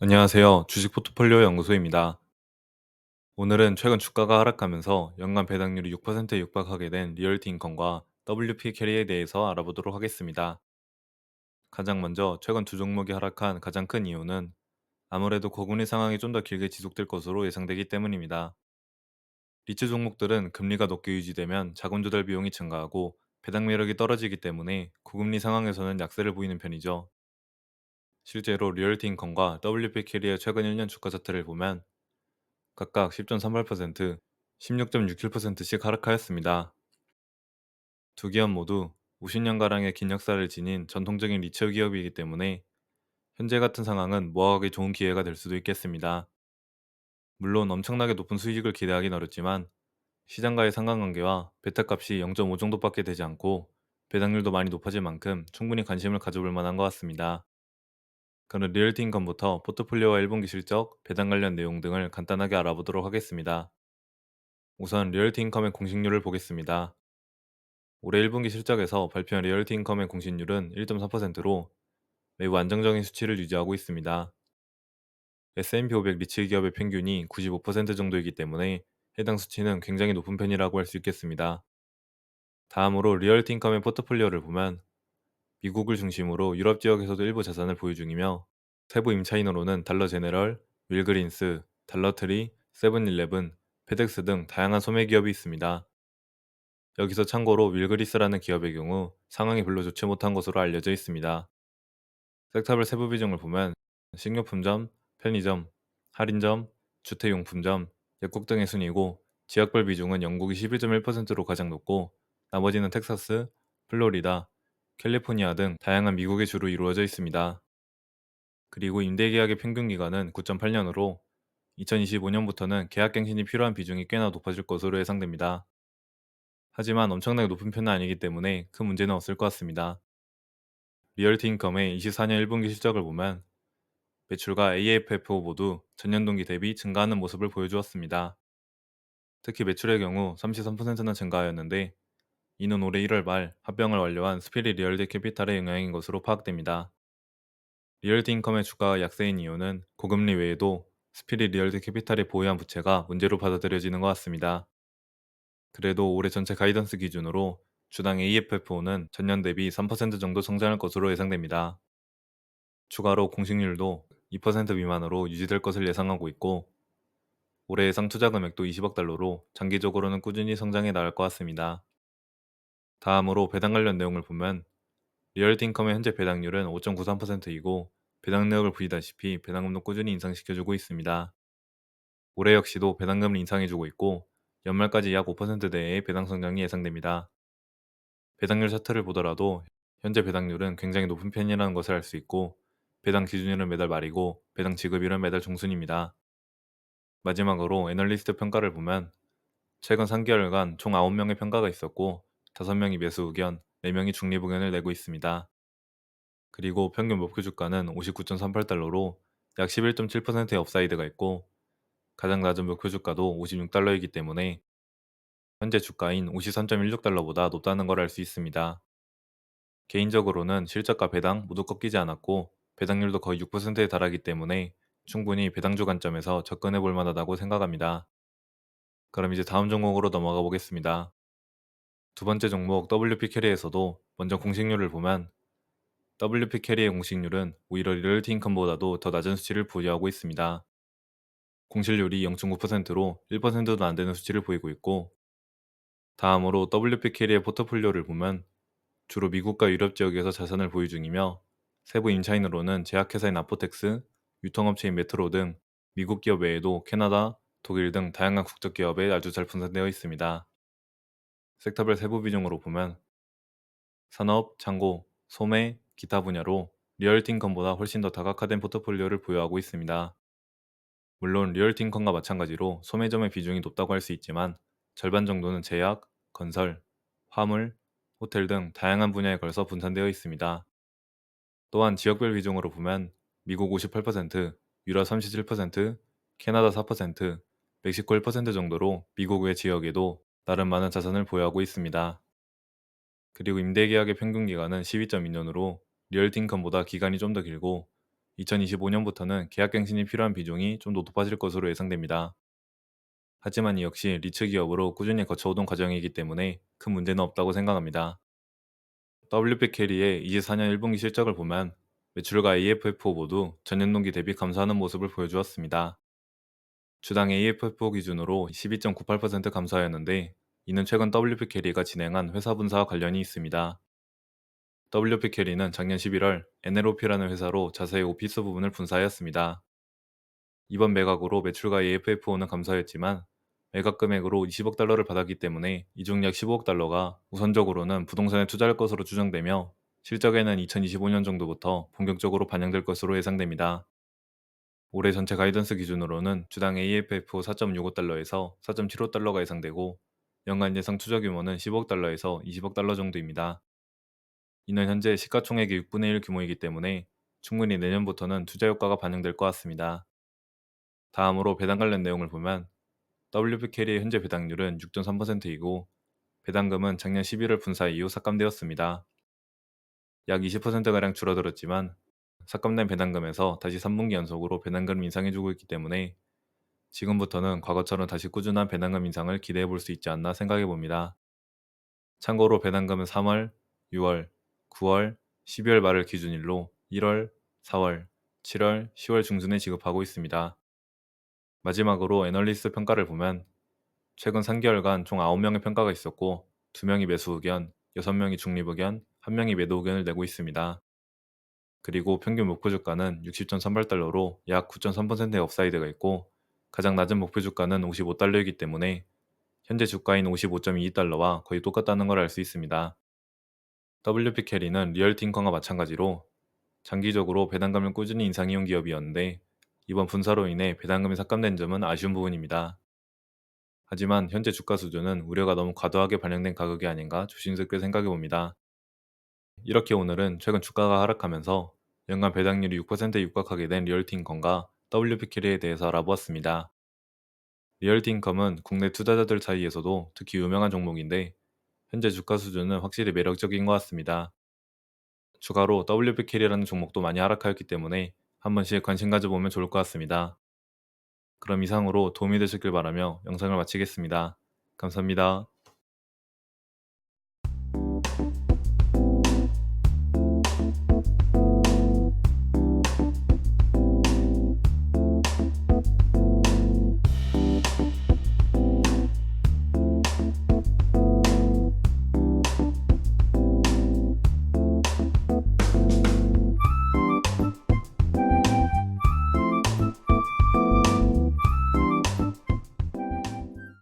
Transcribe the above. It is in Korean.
안녕하세요. 주식 포트폴리오 연구소입니다. 오늘은 최근 주가가 하락하면서 연간 배당률이 6%에 육박하게 된 리얼티 인컴과 WP 캐리에 대해서 알아보도록 하겠습니다. 가장 먼저 최근 두 종목이 하락한 가장 큰 이유는 아무래도 고금리 상황이 좀 더 길게 지속될 것으로 예상되기 때문입니다. 리츠 종목들은 금리가 높게 유지되면 자금 조달 비용이 증가하고 배당 매력이 떨어지기 때문에 고금리 상황에서는 약세를 보이는 편이죠. 실제로 리얼티 인컴과 WP 캐리의 최근 1년 주가 차트를 보면 각각 10.38%, 16.67%씩 하락하였습니다. 두 기업 모두 50년가량의 긴 역사를 지닌 전통적인 리처 기업이기 때문에 현재 같은 상황은 모아가기 좋은 기회가 될 수도 있겠습니다. 물론 엄청나게 높은 수익을 기대하기는 어렵지만 시장과의 상관관계와 베타값이 0.5 정도밖에 되지 않고 배당률도 많이 높아질 만큼 충분히 관심을 가져볼 만한 것 같습니다. 그는 리얼티 인컴부터 포트폴리오와 1분기 실적, 배당 관련 내용 등을 간단하게 알아보도록 하겠습니다. 우선 리얼티 인컴의 공식률을 보겠습니다. 올해 1분기 실적에서 발표한 리얼티 인컴의 공시율은 1.4%로 매우 안정적인 수치를 유지하고 있습니다. S&P 500 리츠 기업의 평균이 95% 정도이기 때문에 해당 수치는 굉장히 높은 편이라고 할 수 있겠습니다. 다음으로 리얼티 인컴의 포트폴리오를 보면 미국을 중심으로 유럽 지역에서도 일부 자산을 보유 중이며 세부 임차인으로는 달러 제네럴, 윌그린스, 달러트리, 세븐일레븐, 페덱스 등 다양한 소매 기업이 있습니다. 여기서 참고로 윌그리스라는 기업의 경우 상황이 별로 좋지 못한 것으로 알려져 있습니다. 섹터별 세부 비중을 보면 식료품점, 편의점, 할인점, 주택용품점, 약국 등의 순이고 지역별 비중은 영국이 11.1%로 가장 높고 나머지는 텍사스, 플로리다, 캘리포니아 등 다양한 미국에 주로 이루어져 있습니다. 그리고 임대계약의 평균 기간은 9.8년으로 2025년부터는 계약갱신이 필요한 비중이 꽤나 높아질 것으로 예상됩니다. 하지만 엄청나게 높은 편은 아니기 때문에 큰 문제는 없을 것 같습니다. 리얼티 인컴의 24년 1분기 실적을 보면 매출과 AFFO 모두 전년 동기 대비 증가하는 모습을 보여주었습니다. 특히 매출의 경우 33%나 증가하였는데 이는 올해 1월 말 합병을 완료한 스피릿 리얼티 캐피탈의 영향인 것으로 파악됩니다. 리얼티 인컴의 주가가 약세인 이유는 고금리 외에도 스피릿 리얼티 캐피탈의 보유한 부채가 문제로 받아들여지는 것 같습니다. 그래도 올해 전체 가이던스 기준으로 주당 AFFO는 전년 대비 3% 정도 성장할 것으로 예상됩니다. 추가로 공식률도 2% 미만으로 유지될 것을 예상하고 있고 올해 예상 투자 금액도 20억 달러로 장기적으로는 꾸준히 성장해 나갈 것 같습니다. 다음으로 배당 관련 내용을 보면 리얼티 인컴의 현재 배당률은 5.93%이고 배당 내역을 보시다시피 배당금도 꾸준히 인상시켜주고 있습니다. 올해 역시도 배당금을 인상해주고 있고 연말까지 약 5%대의 배당 성장이 예상됩니다. 배당률 차트를 보더라도 현재 배당률은 굉장히 높은 편이라는 것을 알 수 있고 배당 기준일은 매달 말이고 배당 지급일은 매달 중순입니다. 마지막으로 애널리스트 평가를 보면 최근 3개월간 총 9명의 평가가 있었고 5명이 매수 의견, 4명이 중립 의견을 내고 있습니다. 그리고 평균 목표 주가는 59.38달러로 약 11.7%의 업사이드가 있고 가장 낮은 목표 주가도 56달러이기 때문에 현재 주가인 53.16달러보다 높다는 걸 알 수 있습니다. 개인적으로는 실적과 배당 모두 꺾이지 않았고 배당률도 거의 6%에 달하기 때문에 충분히 배당주 관점에서 접근해 볼 만하다고 생각합니다. 그럼 이제 다음 종목으로 넘어가 보겠습니다. 두 번째 종목 WP 캐리에서도 먼저 공식률을 보면 WP 캐리의 공식률은 오히려 리얼티 인컴보다도 더 낮은 수치를 보유하고 있습니다. 공실률이 0.9%로 1%도 안 되는 수치를 보이고 있고 다음으로 WP 캐리의 포트폴리오를 보면 주로 미국과 유럽 지역에서 자산을 보유 중이며 세부 임차인으로는 제약회사인 아포텍스, 유통업체인 메트로 등 미국 기업 외에도 캐나다, 독일 등 다양한 국적 기업에 아주 잘 분산되어 있습니다. 섹터별 세부 비중으로 보면 산업, 창고, 소매, 기타 분야로 리얼티 인컴보다 훨씬 더 다각화된 포트폴리오를 보유하고 있습니다. 물론 리얼티 인컴과 마찬가지로 소매점의 비중이 높다고 할 수 있지만 절반 정도는 제약, 건설, 화물, 호텔 등 다양한 분야에 걸쳐 분산되어 있습니다. 또한 지역별 비중으로 보면 미국 58%, 유럽 37%, 캐나다 4%, 멕시코 1% 정도로 미국 외 지역에도 나름 많은 자산을 보유하고 있습니다. 그리고 임대계약의 평균 기간은 12.2년으로 리얼티 인컴보다 기간이 좀 더 길고 2025년부터는 계약갱신이 필요한 비중이 좀 더 높아질 것으로 예상됩니다. 하지만 이 역시 리츠 기업으로 꾸준히 거쳐오던 과정이기 때문에 큰 문제는 없다고 생각합니다. WP 캐리의 24년 1분기 실적을 보면 매출과 AFFO 모두 전년 동기 대비 감소하는 모습을 보여주었습니다. 주당 AFFO 기준으로 12.98% 감소하였는데, 이는 최근 WP 캐리가 진행한 회사 분사와 관련이 있습니다. WP 캐리는 작년 11월 NLOP라는 회사로 자사의 오피스 부분을 분사하였습니다. 이번 매각으로 매출과 AFFO는 감소했지만 매각 금액으로 20억 달러를 받았기 때문에 이 중 약 15억 달러가 우선적으로는 부동산에 투자할 것으로 추정되며, 실적에는 2025년 정도부터 본격적으로 반영될 것으로 예상됩니다. 올해 전체 가이던스 기준으로는 주당 AFFO 4.65달러에서 4.75달러가 예상되고, 연간 예상 투자 규모는 10억 달러에서 20억 달러 정도입니다. 이는 현재 시가총액의 6분의 1 규모이기 때문에 충분히 내년부터는 투자 효과가 반영될 것 같습니다. 다음으로 배당 관련 내용을 보면 WP 캐리의 현재 배당률은 6.3%이고, 배당금은 작년 11월 분사 이후 삭감되었습니다. 약 20%가량 줄어들었지만 삭감된 배당금에서 다시 3분기 연속으로 배당금을 인상해주고 있기 때문에 지금부터는 과거처럼 다시 꾸준한 배당금 인상을 기대해 볼 수 있지 않나 생각해 봅니다. 참고로 배당금은 3월, 6월, 9월, 12월 말을 기준일로 1월, 4월, 7월, 10월 중순에 지급하고 있습니다. 마지막으로 애널리스트 평가를 보면 최근 3개월간 총 9명의 평가가 있었고, 2명이 매수 의견, 6명이 중립 의견, 1명이 매도 의견을 내고 있습니다. 그리고 평균 목표 주가는 60.38달러로 약 9.3%의 업사이드가 있고, 가장 낮은 목표 주가는 55달러이기 때문에 현재 주가인 55.22달러와 거의 똑같다는 걸 알 수 있습니다. WP 캐리는 리얼틴컴과 마찬가지로 장기적으로 배당금을 꾸준히 인상해온 기업이었는데, 이번 분사로 인해 배당금이 삭감된 점은 아쉬운 부분입니다. 하지만 현재 주가 수준은 우려가 너무 과도하게 반영된 가격이 아닌가 조심스럽게 생각해 봅니다. 이렇게 오늘은 최근 주가가 하락하면서 연간 배당률이 6%에 육박하게 된 리얼티인컴과 WP 캐리에 대해서 알아보았습니다. 리얼티인컴은 국내 투자자들 사이에서도 특히 유명한 종목인데, 현재 주가 수준은 확실히 매력적인 것 같습니다. 추가로 WP 캐리라는 종목도 많이 하락하였기 때문에 한 번씩 관심 가져보면 좋을 것 같습니다. 그럼 이상으로 도움이 되셨길 바라며 영상을 마치겠습니다. 감사합니다.